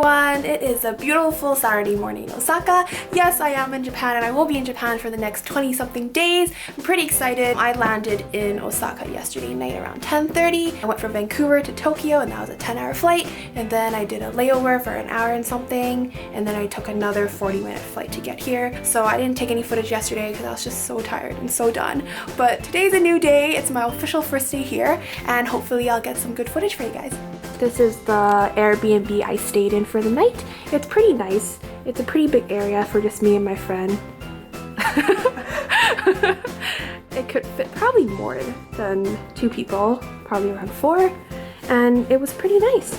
everyone, it is a beautiful Saturday morning in Osaka. Yes, I am in Japan and I will be in Japan for the next 20 something days. I'm pretty excited. I landed in Osaka yesterday night around 10:30. I went from Vancouver to Tokyo and that was a 10-hour flight, and then I did a layover for an hour and something, and then I took another 40-minute flight to get here. So I didn't take any footage yesterday because I was just so tired and so done. But today's a new day. It's my official first day here and hopefully I'll get some good footage for you guys. This is the Airbnb I stayed in for the night. It's pretty nice. It's a pretty big area for just me and my friend. It could fit probably more than 2 people, probably around 4, and it was pretty nice.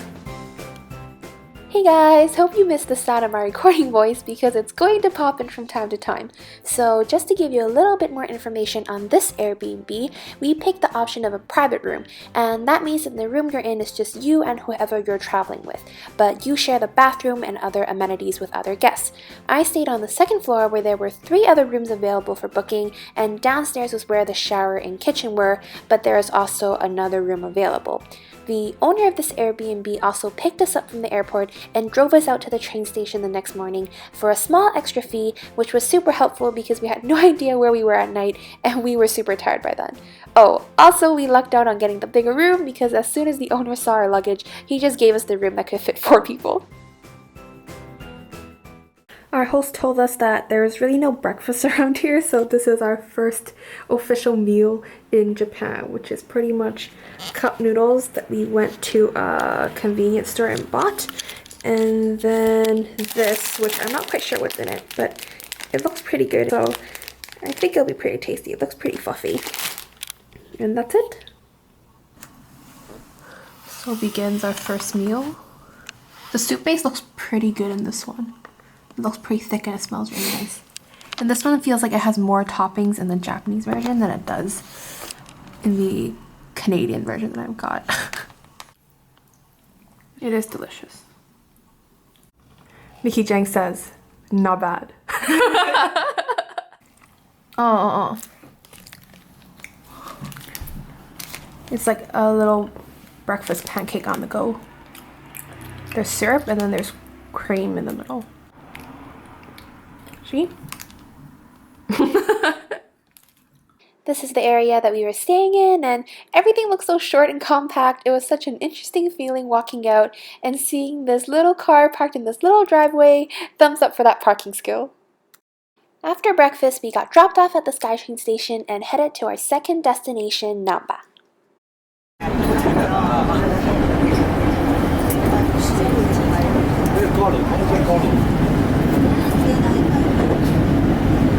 Hey guys, hope you missed the sound of my recording voice because it's going to pop in from time to time. So just to give you a little bit more information on this Airbnb, we picked the option of a private room, and that means that the room you're in is just you and whoever you're traveling with, but you share the bathroom and other amenities with other guests. I stayed on the 2nd floor where there were 3 other rooms available for booking, and downstairs was where the shower and kitchen were, but there is also another room available. The owner of this Airbnb also picked us up from the airport and drove us out to the train station the next morning for a small extra fee, which was super helpful because we had no idea where we were at night and we were super tired by then. Oh, also we lucked out on getting the bigger room because as soon as the owner saw our luggage, he just gave us the room that could fit 4 people. Our host told us that there is really no breakfast around here, so this is our first official meal in Japan, which is pretty much cup noodles that we went to a convenience store and bought. And then this, which I'm not quite sure what's in it, but it looks pretty good, so I think it'll be pretty tasty. It looks pretty fluffy. And that's it. So begins our first meal. The soup base looks pretty good in this one. It looks pretty thick and it smells really nice. And this one feels like it has more toppings in the Japanese version than it does in the Canadian version that I've got. It is delicious. Mickey Jang says, not bad. It's like a little breakfast pancake on the go. There's syrup and then there's cream in the middle. See? This is the area that we were staying in, and everything looks so short and compact. It was such an interesting feeling walking out and seeing this little car parked in this little driveway. Thumbs up for that parking skill. After breakfast, we got dropped off at the SkyTrain station and headed to our second destination, Namba.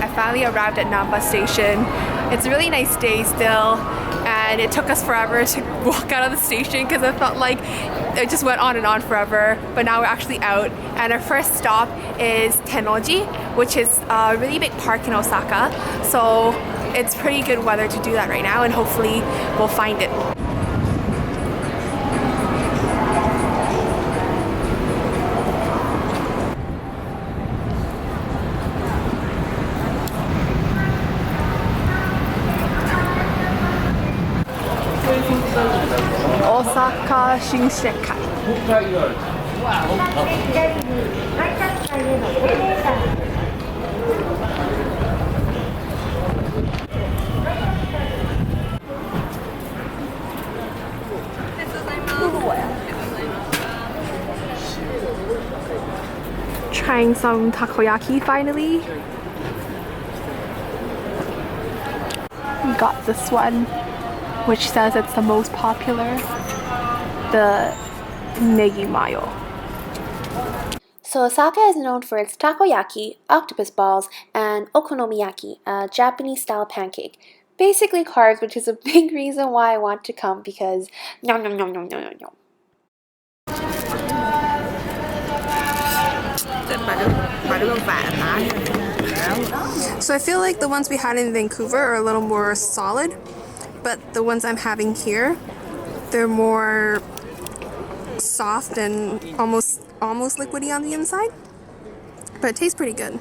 I finally arrived at Namba station. It's a really nice day still, and it took us forever to walk out of the station because it felt like it just went on and on forever, but now we're actually out, and our first stop is Tennoji, which is a really big park in Osaka, so it's pretty good weather to do that right now, and hopefully we'll find it. Osaka Shinsekai. Trying some takoyaki finally. We got this one, which says it's the most popular, the negi mayo. So Osaka is known for its takoyaki, octopus balls, and okonomiyaki, a Japanese-style pancake. Basically carbs, which is a big reason why I want to come because yum yum yum yum yum yum yum. So I feel like the ones we had in Vancouver are a little more solid, but the ones I'm having here, they're more soft and almost liquidy on the inside, but it tastes pretty good,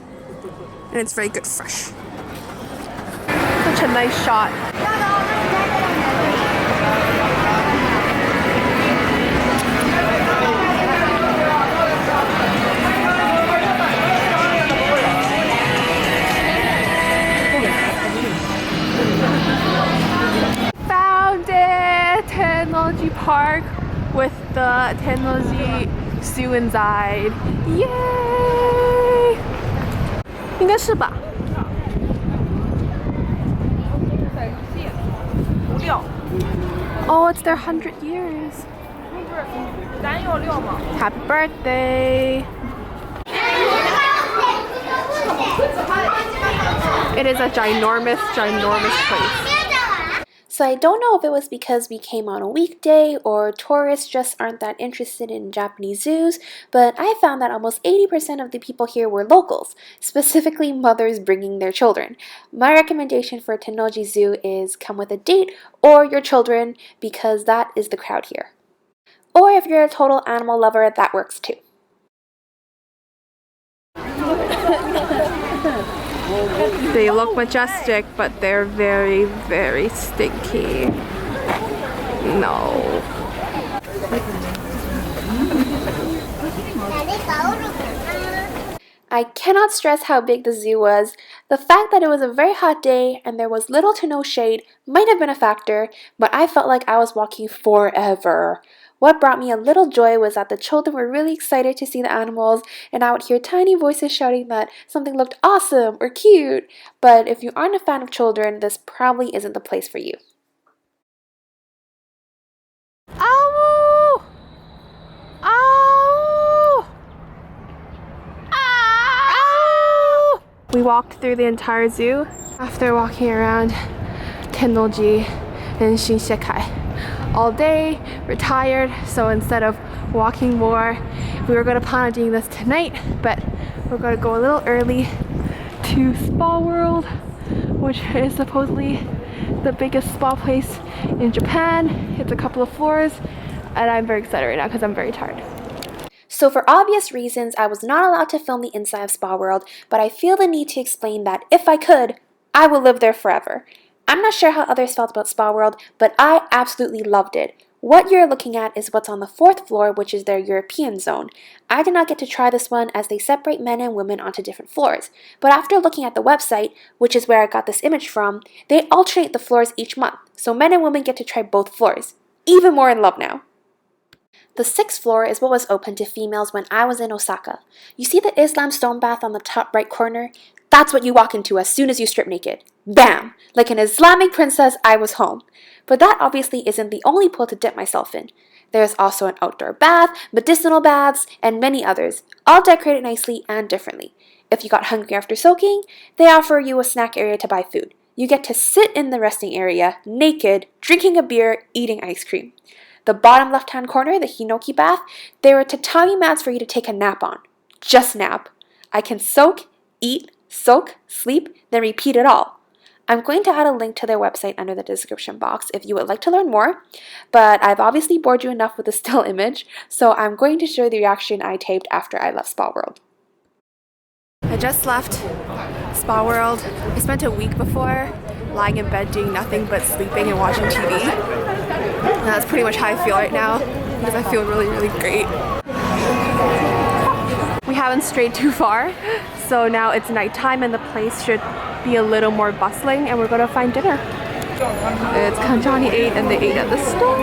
and it's very good fresh. Such a nice shot. Tennoji Park with the Tennoji Zoo inside. Yay! 应该是吧。Oh, it's their 100 years. Happy birthday! It is a ginormous place. So I don't know if it was because we came on a weekday or tourists just aren't that interested in Japanese zoos, but I found that almost 80% of the people here were locals, specifically mothers bringing their children. My recommendation for Tennoji Zoo is come with a date or your children because that is the crowd here. Or if you're a total animal lover, that works too. They look majestic, but they're very, very stinky. No. I cannot stress how big the zoo was. The fact that it was a very hot day and there was little to no shade might have been a factor, but I felt like I was walking forever. What brought me a little joy was that the children were really excited to see the animals, and I would hear tiny voices shouting that something looked awesome or cute. But if you aren't a fan of children, this probably isn't the place for you. Ow! Ow! Ow! We walked through the entire zoo after walking around Tennoji and Shinsekai all day. We're tired, so instead of walking more, we were going to plan on doing this tonight, but we're going to go a little early to Spa World, which is supposedly the biggest spa place in Japan. It's a couple of floors, and I'm very excited right now because I'm very tired. So for obvious reasons, I was not allowed to film the inside of Spa World, but I feel the need to explain that if I could, I would live there forever. I'm not sure how others felt about Spa World, but I absolutely loved it. What you're looking at is what's on the 4th floor, which is their European zone. I did not get to try this one as they separate men and women onto different floors. But after looking at the website, which is where I got this image from, they alternate the floors each month, so men and women get to try both floors. Even more in love now. The 6th floor is what was open to females when I was in Osaka. You see the Islam stone bath on the top right corner? That's what you walk into as soon as you strip naked. Bam! Like an Islamic princess, I was home. But that obviously isn't the only pool to dip myself in. There's also an outdoor bath, medicinal baths, and many others, all decorated nicely and differently. If you got hungry after soaking, they offer you a snack area to buy food. You get to sit in the resting area, naked, drinking a beer, eating ice cream. The bottom left-hand corner, the Hinoki bath, there are tatami mats for you to take a nap on. Just nap. I can soak, eat, soak, sleep, then repeat it all. I'm going to add a link to their website under the description box if you would like to learn more, but I've obviously bored you enough with the still image, so I'm going to show you the reaction I taped after I left Spa World. I just left Spa World. I spent a week before lying in bed doing nothing but sleeping and watching TV. And that's pretty much how I feel right now, because I feel really, really great. We haven't strayed too far, so now it's nighttime and the place should be a little more bustling, and we're gonna find dinner. It's Kanjani ate and they ate at the store.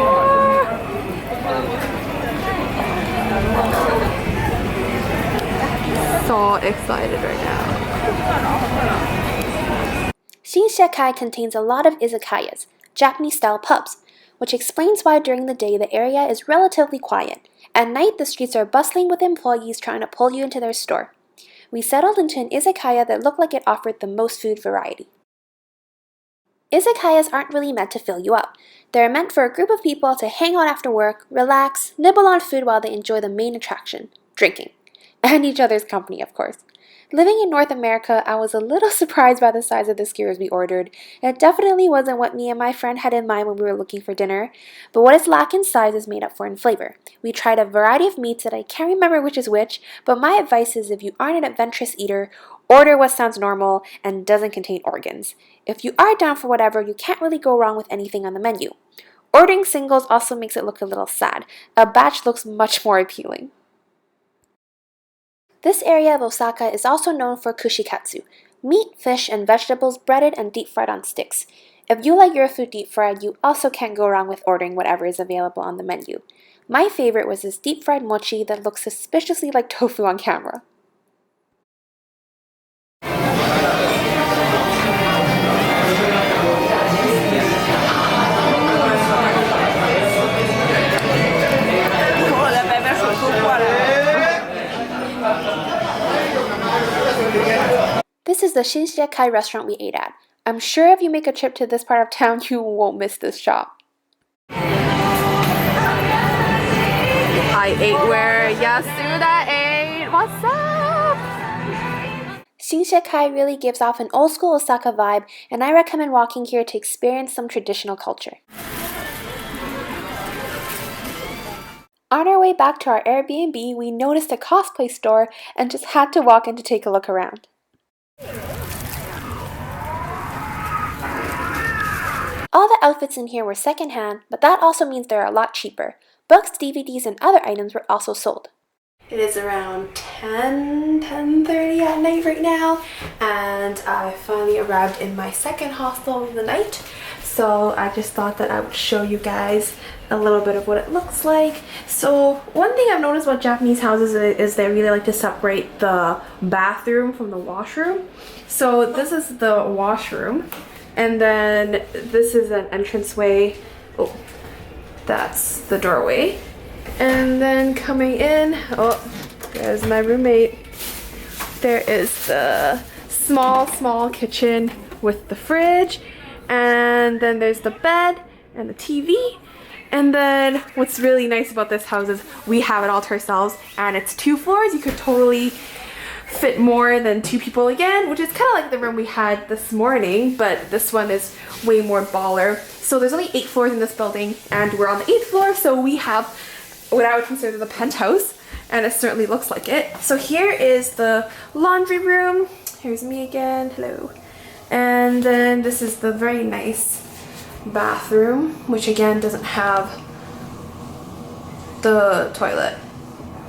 So excited right now. Shinsekai contains a lot of izakayas, Japanese-style pubs, which explains why during the day the area is relatively quiet. At night, the streets are bustling with employees trying to pull you into their store. We settled into an izakaya that looked like it offered the most food variety. Izakayas aren't really meant to fill you up. They're meant for a group of people to hang out after work, relax, nibble on food while they enjoy the main attraction, drinking. And each other's company, of course. Living in North America, I was a little surprised by the size of the skewers we ordered. It definitely wasn't what me and my friend had in mind when we were looking for dinner, but what is lacking in size is made up for in flavor. We tried a variety of meats that I can't remember which is which, but my advice is if you aren't an adventurous eater, order what sounds normal and doesn't contain organs. If you are down for whatever, you can't really go wrong with anything on the menu. Ordering singles also makes it look a little sad. A batch looks much more appealing. This area of Osaka is also known for kushikatsu, meat, fish, and vegetables breaded and deep fried on sticks. If you like your food deep fried, you also can't go wrong with ordering whatever is available on the menu. My favorite was this deep fried mochi that looks suspiciously like tofu on camera. This is the Shinsekai restaurant we ate at. I'm sure if you make a trip to this part of town, you won't miss this shop. I ate where Yasuda ate. What's up? Shinsekai really gives off an old school Osaka vibe, and I recommend walking here to experience some traditional culture. On our way back to our Airbnb, we noticed a cosplay store and just had to walk in to take a look around. All the outfits in here were secondhand, but that also means they're a lot cheaper. Books, DVDs, and other items were also sold. It is around 10:30 at night right now, and I finally arrived in my second hostel of the night. So I just thought that I would show you guys a little bit of what it looks like. So one thing I've noticed about Japanese houses is they really like to separate the bathroom from the washroom. So this is the washroom, and then this is an entranceway. Oh, that's the doorway. And then coming in, oh, there's my roommate. There is the small kitchen with the fridge. And then there's the bed and the TV. And then what's really nice about this house is we have it all to ourselves, and it's 2 floors. You could totally fit more than 2 people again, which is kind of like the room we had this morning, but this one is way more baller. So there's only 8 floors in this building, and we're on the 8th floor, so we have what I would consider the penthouse, and it certainly looks like it. So here is the laundry room. Here's me again, hello. And then this is the very nice bathroom, which again doesn't have the toilet.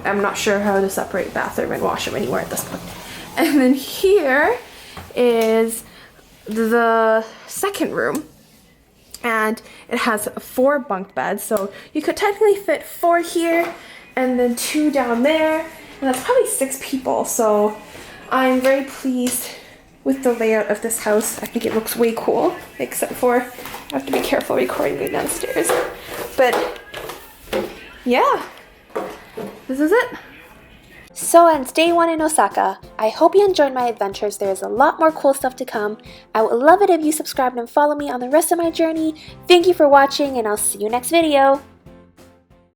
I'm not sure how to separate bathroom and washroom anymore at this point. And then here is the second room, and it has 4 bunk beds, so you could technically fit 4 here and then 2 down there, and that's probably 6 people. So I'm very pleased with the layout of this house. I think it looks way cool, except for I have to be careful recording me downstairs. But yeah, this is it. So ends day 1 in Osaka. I hope you enjoyed my adventures. There is a lot more cool stuff to come. I would love it if you subscribed and follow me on the rest of my journey. Thank you for watching, and I'll see you next video.